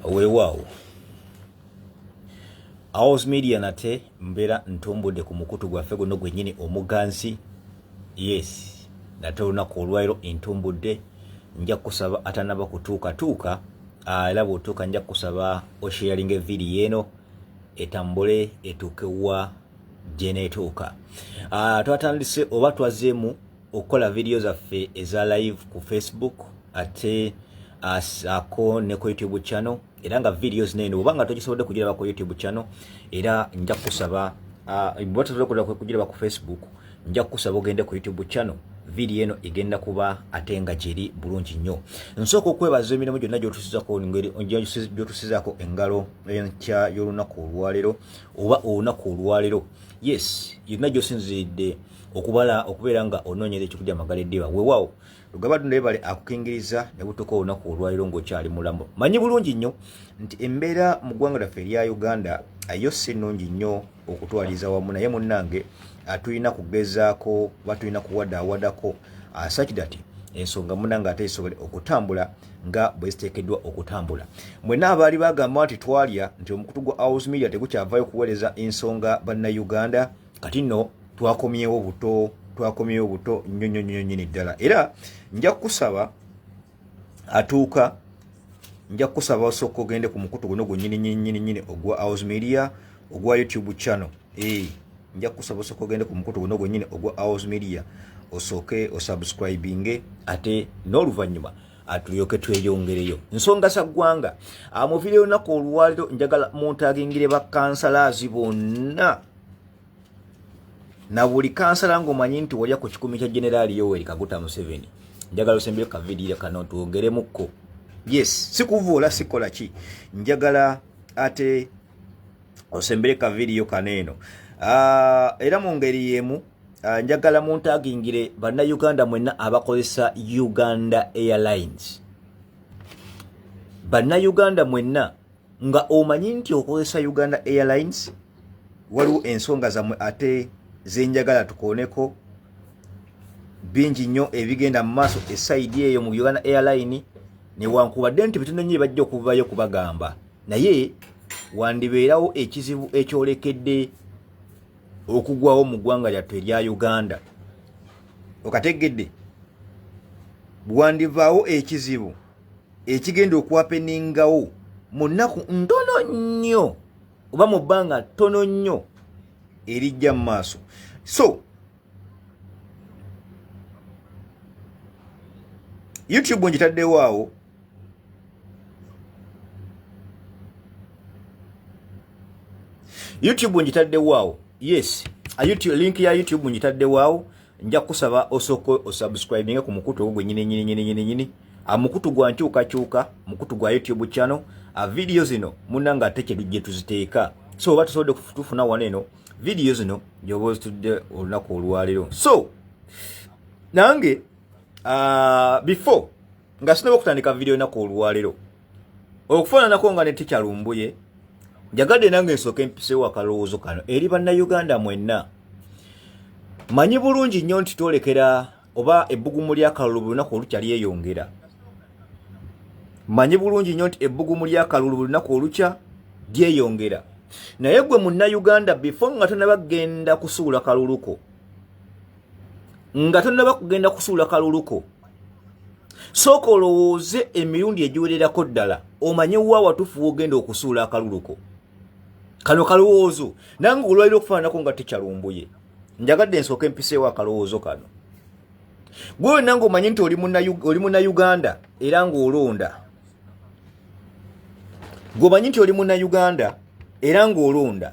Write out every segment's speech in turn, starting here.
weewaawo House Media nate mbeera ntumbudde ku mukutu gwaffe guno gwennyini omuganzi. Yes, nate olunaku olwaliro entumbudde. Nja kusaba atanaba kutuukatuuka era bw'otuuka nja kusaba osharinga vidiyo eno etambule etuuke wa gyeneetuuka. Twatandise oba twazeemu okukola vidiyo zaffe eza live ku Facebook ate ako ne ku YouTube channel, era nga videos neno obanga togisobodde kugiraba ku YouTube channel, era nja kusaba bwe tosobola kugiraba ku Facebook, nja kusaba ogende ku YouTube channel. Video eno egenda kuba ate nga giri bulungi nnyo. Nsooka okwebaza emirimu gyonna gy'otusizako ngeri gy'otusizako engalo enkya y'olunaku olwaleero oba olunaku olwaleero. Yes, yonna gy'osinziridde okubeera nga onoonyeza ekikujja amagala eddiba. Weewaawo Lugaba Ndebale akukingiriza ne butuuka olunaku olwaleero ng'okyali mulamu. Manyi bulungi nnyo nti embeera mu ggwanga lyaffe erya Uganda yo si nnungi nnyo okutwaliza wamu, naye munnange tulina kugezaako batulina kuwadaawadako such that ensonga munnange ate esobole okutambula nga bwe ziteekeddwa okutambula. Mwenna abaali bagamba nti twalya nti omukutu gwa House Media tegukyavaayo kuweereza ensonga bannayuganda, kati nno twakomyewo buto nnyo nnyini ddala. Era nja kusaba atuuka, nja kusaba osooka ogende ku mukutu guno gwennyini ogwa House Media ogwa YouTube channel. Nja kusaba osooka ogende ku mukutu guno gwennyini ogwa House Media osooke osubscribinge ate n'oluvannyuma atulyoke tweyongereyo. Nsonga za ggwanga mu video olunaku olwaleero njagala muntagingire bakkansalazi bonna na buli kansala ng'omanyi nti walya ku kikumi kya Generali Yoweri Kaguta Museveni. Njagala osembere ka vidiyo kano twongeremukko. Yes, sikuvuula sikola ki, njagala ate osembere ka vidiyo kaneeno. Era mu ngeri yemu njagala muntagingire bannayuganda mwenna abakozesa Uganda Airlines. Bannayuganda mwenna nga omanyi nti okozesa Uganda Airlines waliwo ensonga zammwe ate zenjagala tukooneko bingi nnyo ebigenda mu maaso esaidi eyo mu Uganda Airline, newankubadde nti bitono nnyo bajja okuvayo kubagamba, naye wandibeerawo ekizibu ekyolekedde okugwawo mu ggwanga lyattu erya Uganda. Okategedde bwandivaawo ekizibu ekigenda okwapeningawo mu nnaku ntono nnyo oba mu bbanga ttono nnyo erijja mu maaso. So YouTube ngitaddewo awo, yes, YouTube link ya YouTube ngitaddewo awo. Nja kusaba osooka osubscribinge ku mukutu ogwo nyini mukutu gwa nkyukakyuka, mukutu gwa YouTube channel. Video zino munnanga ate kye tuziteeka, so oba tusobodde kutufuna wano eno video zino gyoba ozitudde olunaku olwaleero. So nange before nga sinaba okutandika video olunaku olwaleero okufaananako nga ne Teacher Lumbuye, njagadde nange nsooka empiseewo akalowoozo kano eri bannayuganda mwenna. Manyi bulungi nnyo nti twolekera oba ebbugumu lyakalulu buli lunaku olukya lyeyongera. Manyi bulungi nnyo nti ebbugumu lyakalulu buli lunaku olukya lyeyongera. Naye gwe munnayuganda before nga tonaba kugenda kusuula kaluluko, sooka olowooze emirundi egiwererako ddala omanye wa watufu ogenda okusuula akaluluko. Kano kalowoozo nange olwaliro okufaananako nga Teacher Lumbuye, njagadde nsooka empiseewo akalowoozo kano. Gwe nange omanyi nti oli munnayuganda era ng'olonda. Gwomanyi nti oli munnayuganda era ng'olonda.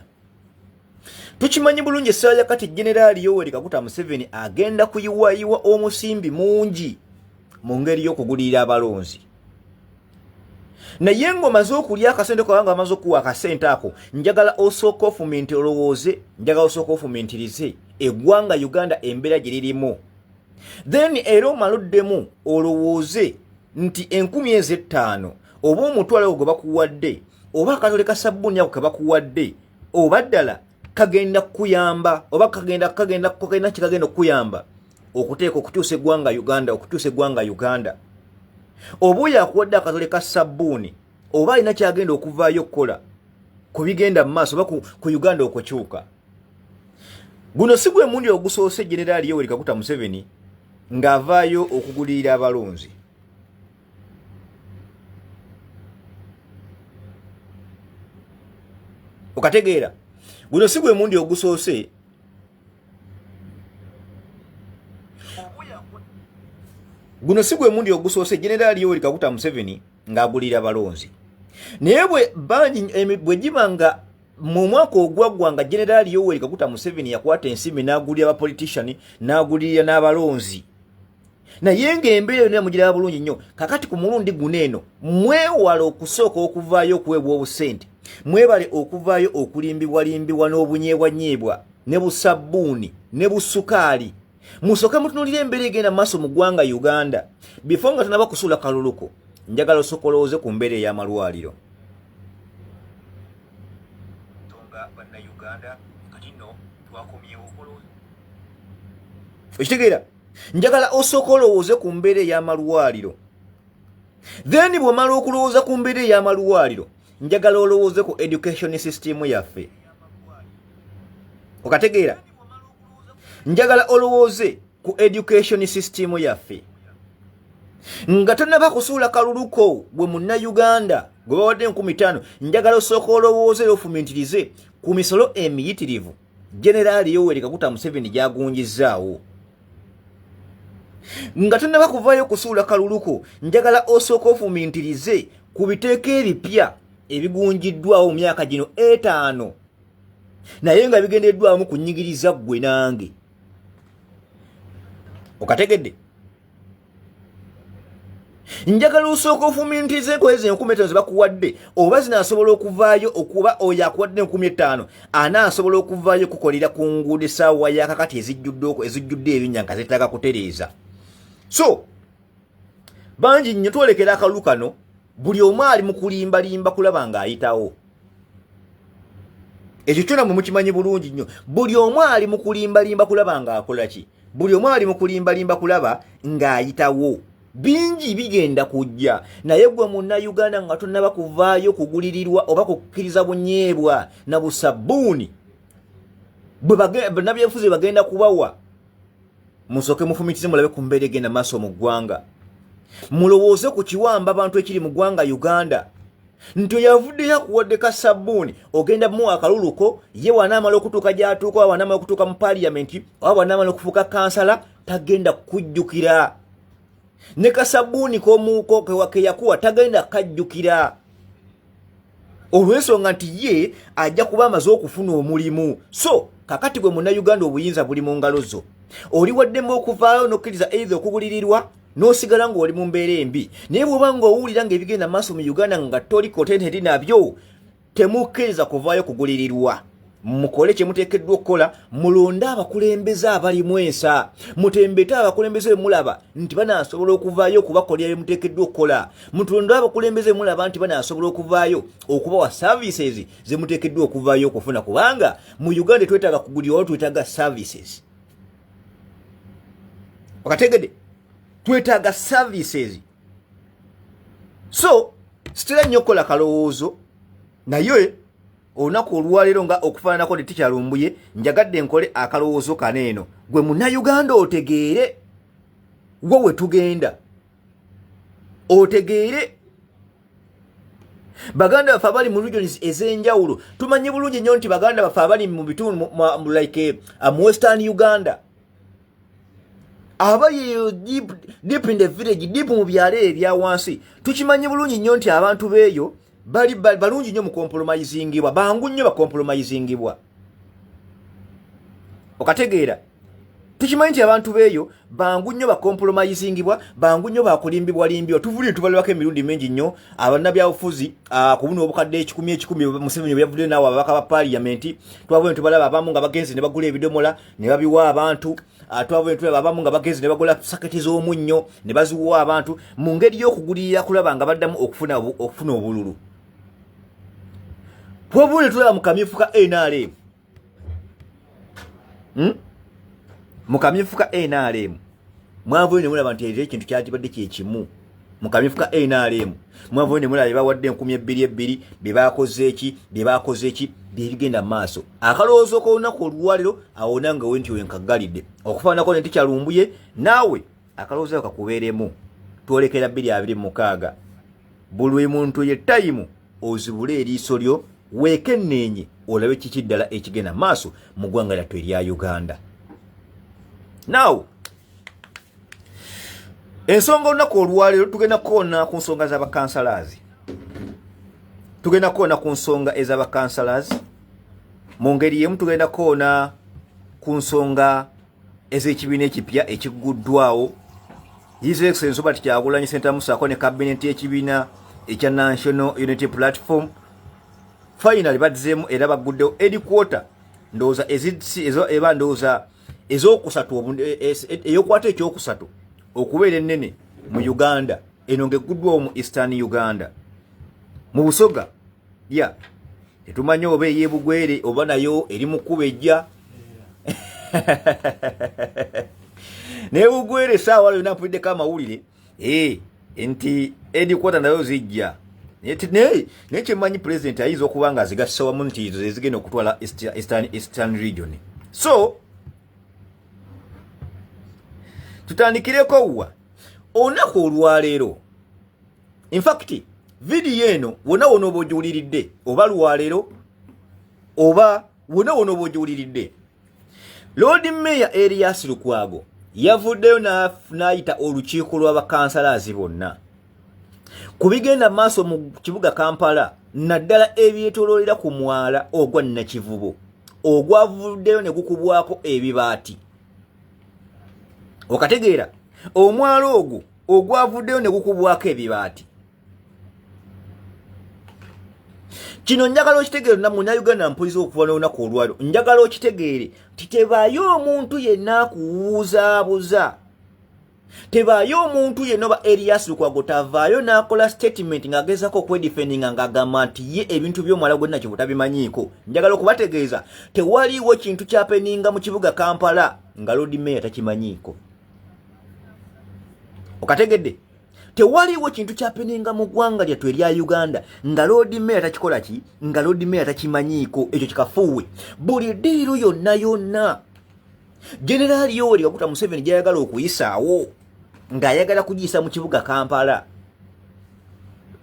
Tukimanyi bulungi essaawa kati Generali Yoweri Kaguta Museveni agenda kuyiwayiwa omusimbi mungi mu ngeri y'okugulirira abalonzi. Naye ng'omaze okulya akasente kabanga amaze okuwa akasente ako, njagala osooka ofumenti olowooze, njagala osooka ofumintirize eggwanga Uganda embeera gye lirimu. Then era omaluddemu olowooze nti 5,000 oba omutwalo gwe bakuwadde oba akatole ka sabbuuni ako ke bakuwadde oba ddala kagenda kukuyamba oba kagenda kikagenda okukuyamba okuteeka okukyusa eggwanga Uganda, oba oyo akuwadde akatole ka sabbuuni oba alina kyagenda okuvaayo okukola ku bigenda mu maaso oba ku Uganda okukyuka. Guno si gwe mundi ogusoose General Yoweri Kaguta Museveni ng'avaayo okugulirira abalonzi. Okategeera? Guno si gwe mundi ogusoose General Yoweri Kaguta Museveni ng'agulirira abalonzi. Naye bwe giba nga mu mwaka ogwaggwa nga General Yoweri Kaguta Museveni yakwata ensimbi n'agulira abapolitician n'agulirira n'abalonzi, naye ng'embeera yonna mugiraba bulungi nnyo. Kakati ku mulundi guno eno mwewale okusooka okuvaayo okuweebwa obusente, mwebale okuvaayo okulimbibwalimbibwa n'obunyeebwanyeebwa ne busabbuuni ne busukaali. Musooke mutunuulire embeera egenda mu maaso mu ggwanga Uganda. Before nga tunaba kusuula kaluluko, njagala osokolooze ku mbeera ey'amalwaliro. Ekitegeera? Njagala osokolooze ku mbeera ey'amalwaliro. Then bw'omala okulowooza ku mbeera ey'amalwaliro, njagala olowooze ku education system yaffe. Okategeera? Njagala olowooze ku education system yaffe. Nga tonnaba kusuula kaluluko gwe Munnayuganda gwe bawadde 50,000, njagala osooka olowooze ofumiitirize ku misolo emiyitirivu General Yoweri Kaguta Museveni gy'agunjizzaawo. Nga tonnaba kuvaayo kusuula kaluluko, njagala osooka ofumiitirize ku biteeko ebipya ebigunjiddwawo mu myaka gino 5 naye nga bigendeddwamu kunnyigiriza ggwe nange. Okategedde? Njagala osooka ofumiitirize kwezi 50,000 ze bakuwadde, oba zinaasobola okuvaayo okuba oyo akuwadde 50,000 anaasobola okuvaayo kukolera ku nguudo essaawa yakakati ezijjudde ebinnya nga zetaaga kutereeza. So bangi nnyo twolekera akalulu kano, buli omu ali mu kulimbalimba kulaba ng'ayitawo. Ekyo kyona mwe mukimanyi bulungi nnyo. Buli omu ali mu kulimbalimba kulaba ng'akola ki? Buli omu ali mu kulimbalimba kulaba ng'ayitawo. Bingi bigenda kujja, naye gwe Munnayuganda nga tonnaba kuvaayo kugulirirwa oba kukkiriza bunyeebwa na busabbuuni bannabyabufuzi bagenda kubawa, musooke mufumitize mulabe ku mbeera egenda maaso mu ggwanga. Mulowooze ku kiwamba abantu ekiri mu ggwanga Uganda. Nti yavuddeyo akuwadde ka sabbuuni, ogenda muwa akaluluko, ye wanaamala okutuuka gy'atuuka, oba wanaamala okutuuka mu paaliyamenti, oba wanaamala okufuuka kansala, tagenda kujjukira. Ne kasabbuuni k'omuuko ke yakuwa tagenda kajjukira. Olw'ensonga nti ye ajja kuba amaze okufuna omulimu. So kakati gwe Munnayuganda obuyinza buli mu ngalo zo. Oli waddemu okuvaayo n'okkiriza either okugulirirwa n'osigala ng'oli mu mbeera embi. Naye bw'oba ng'owulira ng'ebigenda maaso mu Uganda nga toli kontenti nabyo, temukkiriza kuvaayo kugulirirwa. Mukole kye muteekeddwa okukola, mulonde abakulembeze abalimu ensa, mutembete abakulembeze mulaba nti banaasobola okuvaayo okubakolera bye muteekeddwa okukola, mutulonde abakulembeze mulaba nti banaasobola okuvaayo okubawa services ze muteekeddwa okuvaayo okufuna, kubanga mu Uganda twetaaga kugulira waliwo twetaaga services. Okategedde? Twetaaga services. So sitera nnyo okukola kalowoozo, naye olunaku olwaleero nga okufaananako ne tikyalumbuye, njagadde nkole akalowoozo kaneeno. Gwe Munnayuganda otegeere we tugenda, otegeere Baganda baffe abali mu regions ez'enjawulo. Tumanyi bulungi nnyo nti Baganda baffe abali mu bitundu like mu Western Uganda, abayeyo deep in the village, deep mu byalo ebya wansi, tukimanyi bulungi nnyo nti abantu beeyo bali balungi nnyo mu compromisingibwa, bangu nnyo ba compromisingibwa. Okategeera? Tukimanyi nti abantu beeyo bangu nnyo ba compromisingibwa, bangu nnyo ba kulimbibwalimbibwa. Tuvulire tubalwako emirundi mingi nnyo abannabyabufuzi ku buno obukadde 10 Museveni bwe yavudde naawe ababaka ba paaliyamenti, twabonye tubalaba abamu nga bagenzi ne bagula ebidomola ne babiwa abantu, twabonye tulaba abamu nga bagenzi ne bagula saketi z'omunnyo ne baziwa abantu, mu ngeri y'okugulirira kulaba nga baddamu okufuna obululu. Twabonye tulaba mu kamyufu ka NRM, mu kamyufu ka NRM mwavule ne mulaba nti era ekintu kyatibadde kye kimu. mu kamyufu ka NRM mwavune mulali bawadde 2,200 bebakoze eki bigenda maaso akaloozo ko lunaku olwaliro awonanga wenti wenkagalidde okufaanako ne tikyalumbuye naawe akaloozo kakubeeremu twolekera 226 buli muntu ye time ozibule eriiso lyo weekenneenye olabe kiki ddala ekigenda maaso mu ggwanga lyattu erya Uganda. Now ensonga olunaku olwaliro tugenda kukoona ku nsonga z'abakansalazi. Tugenda kukoona ku nsonga ez'abakansalazi mu ngeri yemu tugenda kukoona ku nsonga ez'ekibiina ekipya ekigguddwawo His Excellency Robert Kyagulanyi Ssentamu Musaako ne kabineti y'ekibiina ekya National Unity Platform finally badzeemu era bagguddewo headquarter ndowooza eba ndowooza ez'okusatu eyokwata ekyokusatu okubeera ennene mu Uganda eno ng'egguddwawo mu Eastern Uganda mu Busoga tetumanyi oba ey'Ebugwere oba nayo eri mu kkuba ejja ne Bugwere saawa yonna mpuliddeko amawulire nti headquarter nayo zijja naye kyemmanyi president ayinza okuba nga azigassa wamu nti izo zezigenda okutwala Eastern region. So tutandikireko wa olunaku olwaleero. In fact video eno wona wono oba ogiwuliridde oba lwaleero oba wona wono oba ogiwuliridde Lord Mayor Erias Lukwago yavuddeyo n'ayita olukiiko lw'abakansalazi bonna ku bigenda maaso mu kibuga Kampala naddala ebyetooloolera ku mwala ogwa Nakivubo ogwavuddeyo ne gukubwako ebibaati. Okategeera omwala ogwo ogwavuddeyo ne gukubwako ebibaati. Kino njagala okitegeere na Munnayuganda mpuliza okuva n'olunaku olwaliro njagala okitegeere titebaayo omuntu yenna akuwuuzaabuza. Tebaayo omuntu yenna oba Erias Lukwago tavaayo n'akola statement ng'agezaako okwedifendinga ng'agamba nti ye ebintu by'omwala gwe Nakivubo tabimanyiiko. Njagala okubategeeza tewaliiwo kintu kyapeninga mu kibuga Kampala nga Lord Mayor takimanyiiko. Okategedde tewaliiwo kintu kyapeninga mu ggwanga lyattu erya Uganda nga Lord Mayor takikola ki nga Lord Mayor takimanyiiko. Ekyo kikafuuwe buli ddiiro yonna General Yoweri Kaguta Museveni gyayagala okuyisaawo ng'ayagala kugiyisa mu kibuga Kampala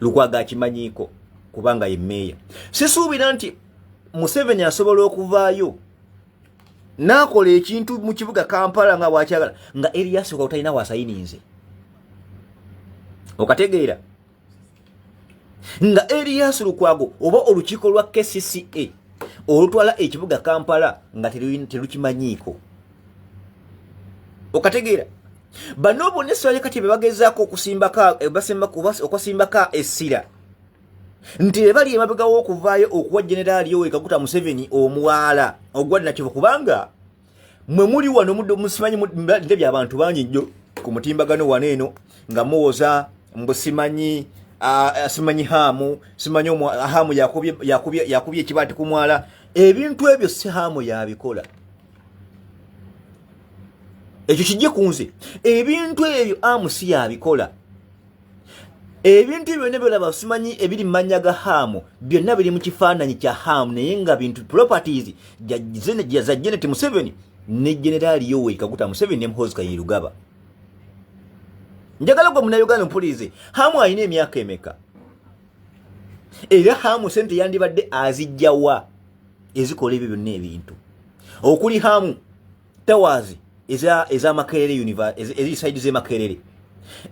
Lukwago akimanyiiko kubanga ye Mayor. Sisuubira nti Museveni asobola okuvaayo n'akola ekintu mu kibuga Kampala nga bw'akyagala nga Erias Lukwago talina waasayininze. Okategeera nga Erias Lukwago oba olukiiko lwa KCCA olutwala ekibuga Kampala nga terukimanyiiko. Okategeera bano bonna essaawa kati be bagezaako okusimbaka essira nti be bali emabega w'okuvaayo okuwa General Yoweri Kaguta Museveni omwala ogwa Nakivubo kubanga mwe muli wano musimanyi mbadde by'abantu bangi nnyo ku mutimbagano wano eno nga muwoza mbu simanyi Hamu simanyi Hamu yakubye ekibaati ku mwala. Ebintu ebyo si Hamu yabikola. Ekyo kijje ku nze ebintu ebyo Hamu si yabikola. Ebintu ebyo ne byolaba simanyi ebiri mu mannya ga Hamu byonna biri mu kifaananyi kya Hamu naye nga bintu properties za Janet Museveni ne General Yoweri Kaguta Museveni ne Muhoozi Kainerugaba. Njagala gwe Munnayuganda mpulize Hamu alina emyaka emeka era Hamu sente yandibadde azijjawa ezikola ebyo byonna ebintu okuli Hamu Towers eza Makerere University eziside ze Makerere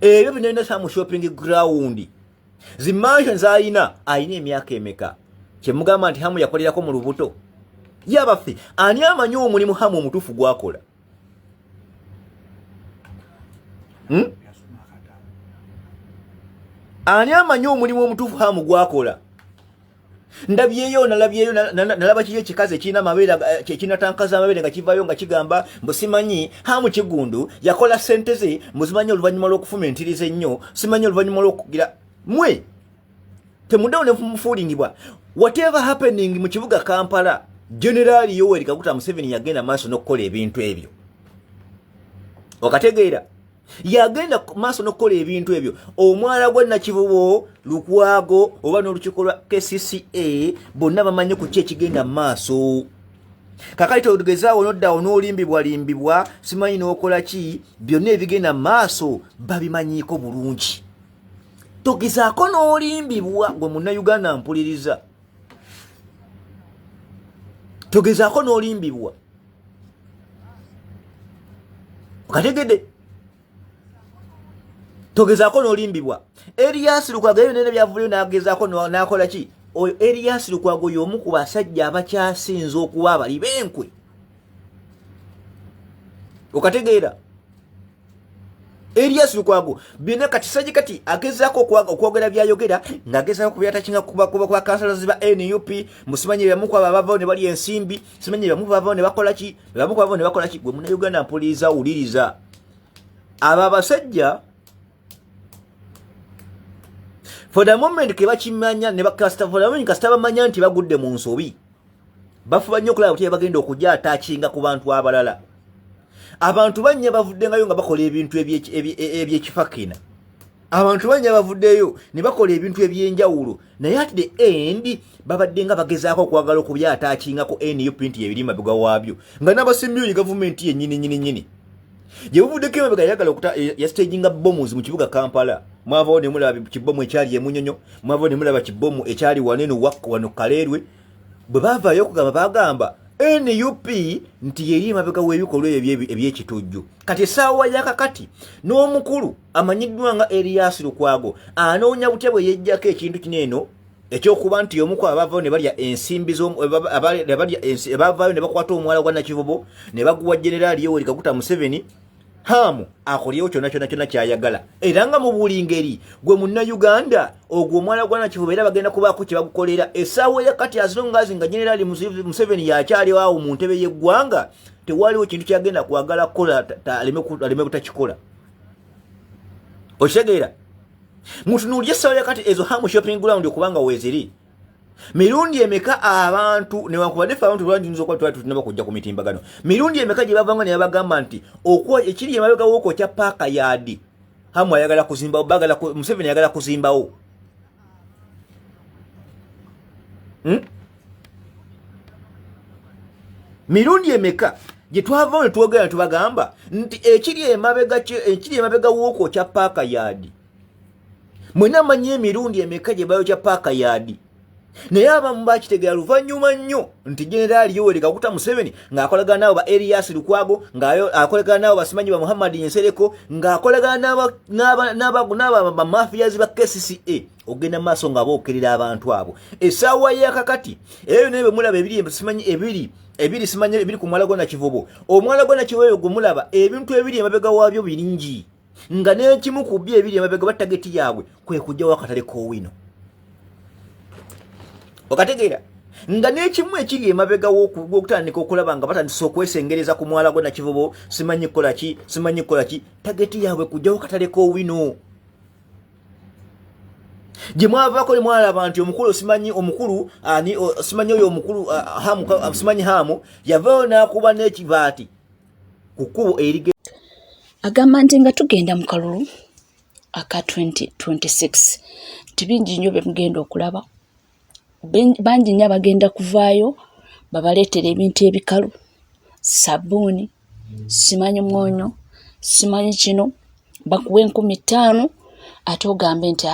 ebyo byonna Hamu shopping ground zimansions alina emyaka emeka kyemugamba nti Hamu yakolerako mu lubuto yabaffe ani amanyi omulimu Hamu omutuufu gwakola ani amanyi omulimu omutuufu Hamu gwakola. Ndabyeyo nalaba kiyo ekikazi ekirina amabeere ekinatankaza amabeere nga kivaayo nga kigamba mbu simanyi Hamu Kigundu yakola ssente ze muzimanyi oluvannyuma lw'okufumentiriza ennyo simanyi oluvannyuma lw'okugira mwe temuddewo ne mufuulingibwa whatever happening mu kibuga Kampala General Yoweri Kaguta Museveni yagenda maaso n'okukola ebintu ebyo. Okategeera yagenda maaso n'okukola ebintu ebyo. Omwala gwa Nakivubo, Lukwago oba n'olukiiko lwa KCCA bonna bamanyi ku ki ekigenda mu maaso. Kakati togezaawo n'oddawo n'olimbibwa simanyi n'okola ki, byonna ebigenda mu maaso babimanyiiko bulungi. Togezaako n'olimbibwa gwe Munnayuganda mpuliriza. Togezaako n'olimbibwa. Okategedde? Togezaako n'olimbibwa. Erias Lukwago ebyo nene byavulyo n'agezaako n'akola ki? Oyo Erias Lukwago y'omu ku basajja abakyasinze okuba abali b'enkwe. Okategeera? Erias Lukwago byonna kati sajja kati agezaako okwogera byayogera ng'agezaako ku byatakinga kuba councillors ba NUP musimanyi byamu ku abavaawo ne bali ensimbi simanyi byamu bavaawo ne bakola ki gwe Munnayuganda mpuliriza wuliriza. Abo abasajja for the moment ke bakimanya ne bakasta for the moment kasita bamanya nti bagudde mu nsobi bafuba nnyo okulaba kuti bagenda okujja atakinga ku bantu abalala. Abantu banya bavuddengayo nga bakola ebintu ebyekifakina. Abantu banya bavuddeyo ne bakola ebintu ebyenjawulo naye at the end babadde nga bagezaako okwagala okubyatakinga ku NUP nti ebirima bigwa waabyo nga n'abasembiyo gavumenti yennyini. Gye buvuddeko emabega yagala yastaging bombs mu kibuga Kampala. Mwavaawo ne mulaba kibomu ekyali emunyonyo, mwavaawo ne mulaba kibomu ekyali waneno wano Kaleerwe. Bwe baavaayo okugamba bagamba NUP nti yeri emabega w'ebikolwa ebyekitujju. Kati essaawa yakakati n'omukulu amanyiddwa nga Erias Lukwago anoonya butya bwe yejjako ekintu kineeno ekyokuba nti omu ku abavaayo ne balya ensimbi abavaayo ne bakwata omwala gwa Nakivubo ne baguwa General Yoweri Kaguta Museveni hamu akolyewo kyonna kyayagala. Era nga mu buli ngeri gwe Munnayuganda ogwo omwala gwa Nakivubo era bagenda kubaako kye bagukolera. Essaawa yakati azilongazi nga General Museveni yakyaliwo awo mu ntebe y'eggwanga tewaliwo kintu kyagenda kwagala kukola aleme butakikola. Okitegeera? Mutunuulye essaawa yakati ezo hamu shopping ground okubanga weeziri. Mirundi emeka abantu newankubadde ffe abantu bangi nzokuba twali tutunaba kujja ku mitimbagano. Mirundi emeka gye bavanga ne babagamba nti okuwa ekiri emabega w'okwokya paaka yaadi hamu ayagala kuzimbawo Museveni ayagala kuzimbawo. Mirundi emeka gye twavaawo ne twogera ne tubagamba nti ekiri emabega w'okwokya paaka yaadi mwena manyi emirundi emeka gye bayokya paaka yaadi. Naye abamu bakitegeera luvannyuma nnyo nti General Yoweri Kaguta Museveni ng'akolagana nabo ba Erias Lukwago ng'akolagana nabo basimanyi ba Muhammad Nsereko ng'akolagana bamafiyazi ba KCCA ogenda maaso nga bookerera abantu abo. Essaawa yakakati eyo naye bwe mulaba ebiri simanyi ebiri ku mwala gwa Nakivubo. Omwala gwa Nakivubo gwe mulaba ebintu ebiri emabega waabyo biringi nga n'ekimu ku byo ebiri emabega batageti yaabwe kwe kujjawo akatale k'owino. Okategeera nga n'ekimu ekiri emabega w'okutandika okulaba nga batandisa okwesengereza ku mwala gwa Nakivubo simanyi kukola ki tageti yaabwe kujjawo katale k'owino. Gye mwavaako ne mwalaba nti omukulu simanyi oyo omukulu simanyi hamu yavaayo n'akuba n'ekivaati ku kkubo erige agamba nti nga tugenda mu kalulu aka 2026 tibingi nnyo bemugenda okulaba bangi nnyo abagenda kuvaayo babaleetera ebintu ebikalu sabbuuni simanyi mwonyo simanyi kino bakuwa 50,000 ate ogambe nti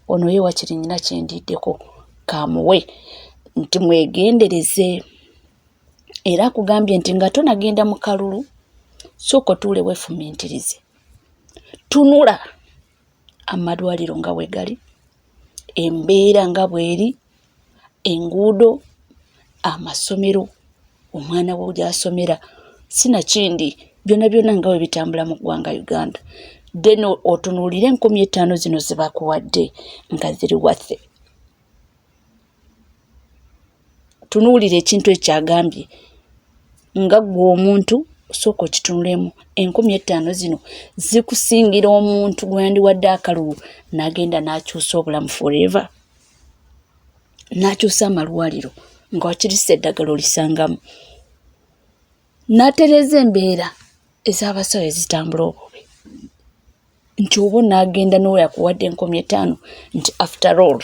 ono ye wakiri nnyina kyendiddeko kamuwe nti mwegendereze. Era akugambye nti nga tonagenda mu kalulu sooka otuule weefumiitirize tunula amalwaliro nga bwe gali embeera nga bweri enguudo amasomero omwana we gy'asomera sinakindi byonna nga bwe bitambula mu ggwanga Uganda. Then otunuulire 50,000 zino ze bakuwadde nga ziri wathe. Tunuulire ekintu ekyagambye nga gwe omuntu sooka okitunulemu 50,000 zino zikusingira omuntu gwandiwadde akalulu n'agenda n'akyusa obulamu forever n'akyusa amalwaliro nga wakirisa eddagala olisangamu n'atereza embeera ez'abasawo ezitambula obubi. nti oba n'agenda n'oyo akuwadde 5,000 nti after all